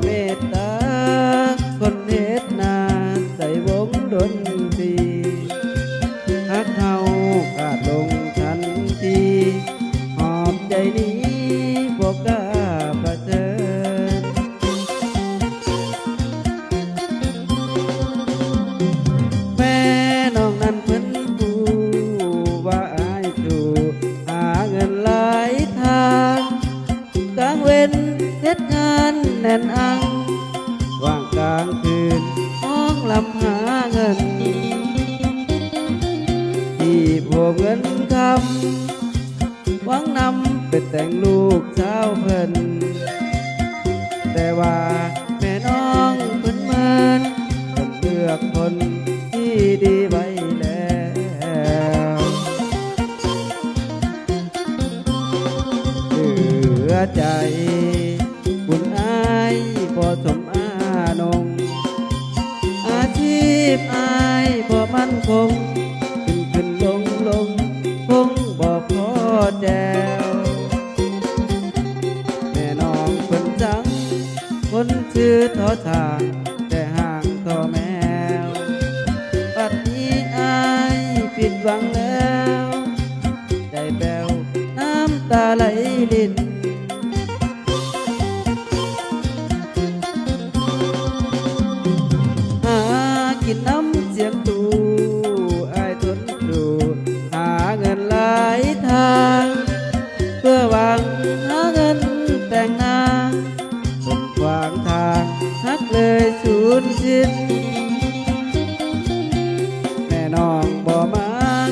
เมตตาคนเฮ็ดนาใส่วงดนตรีฮักเฮาขาดลงทันทีหอบใจนี้บ่กล้าเผชิญแม่น้องนั้นเพิ่นผู้ว่าอายสู่หาเงินหลายทางกลางเว้นเฮ็ดงานแน่นอังว่างกลางคืนห้องลำหาเงินที่พวกเงินคำหวังนำไปแต่งลูกสาวเพิ่นแต่ว่าแม่น้องเพิ่นเมินเพิ่นเลือกคนที่ดีไว้แล้วเหลือใจบุญอายพอสมอานงอาชีพอายพอมั่นคงขึ้นลงคงบ่พอแจวแม่น้องเพิ่นจังคนชื่อทอทางแต่ห่างทอแมวปัดนี้อายผิดหวังแล้วใจแป้วน้ำตาไหลลินหากินน้ำเสียงตูอายทนดูหาเงินหลายทางเพื่อหวังหาเงินแต่งงานคนขวางทางฮักเลยสูญสิ้นแม่น้องบ่มัก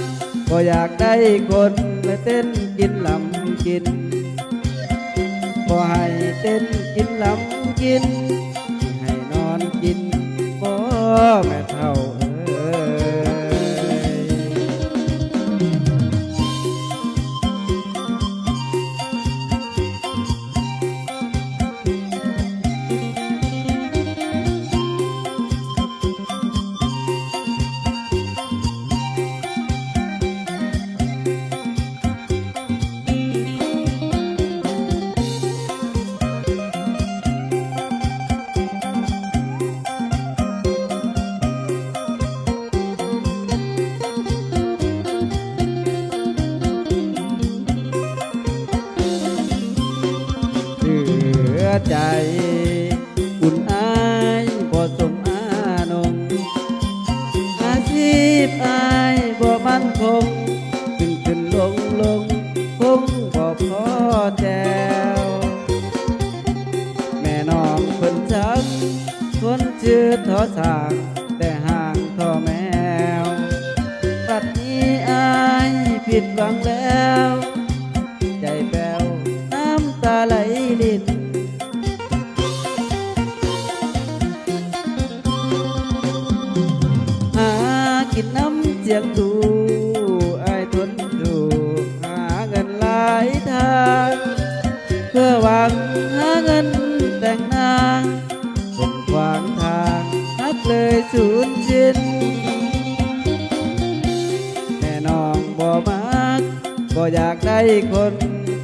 บ่อยากได้คนมาเต้นกินลำกินบ่ให้เต้นกินลำกินให้นอนกินบ่แม่เฒ่าเอ้ยเหลือใจอุ่นอายบ่สมอานงอาชีพอายบ่มั่นคงขึ้นลงคงบ่พอแจวแม่น้องเพิ่นจักคนชื่อทอสางแต่ห่างทอแมวปัดนี้อายผิดหวังแล้วใจแป้วน้ำตาไหลลินหากินน้ำเสียงตูอายทนดูหาเงินหลายทางเพื่อหวังหาเงินแต่งงานคนขวางทางฮักเลยสูญสิ้นแม่น้องบ่มักบ่อยากได้คน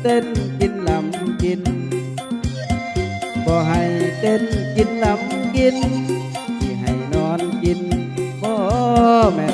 เต้นกินลำกินบ่ให้เต้นกินลำกินที่ให้นอนกินบ่แม่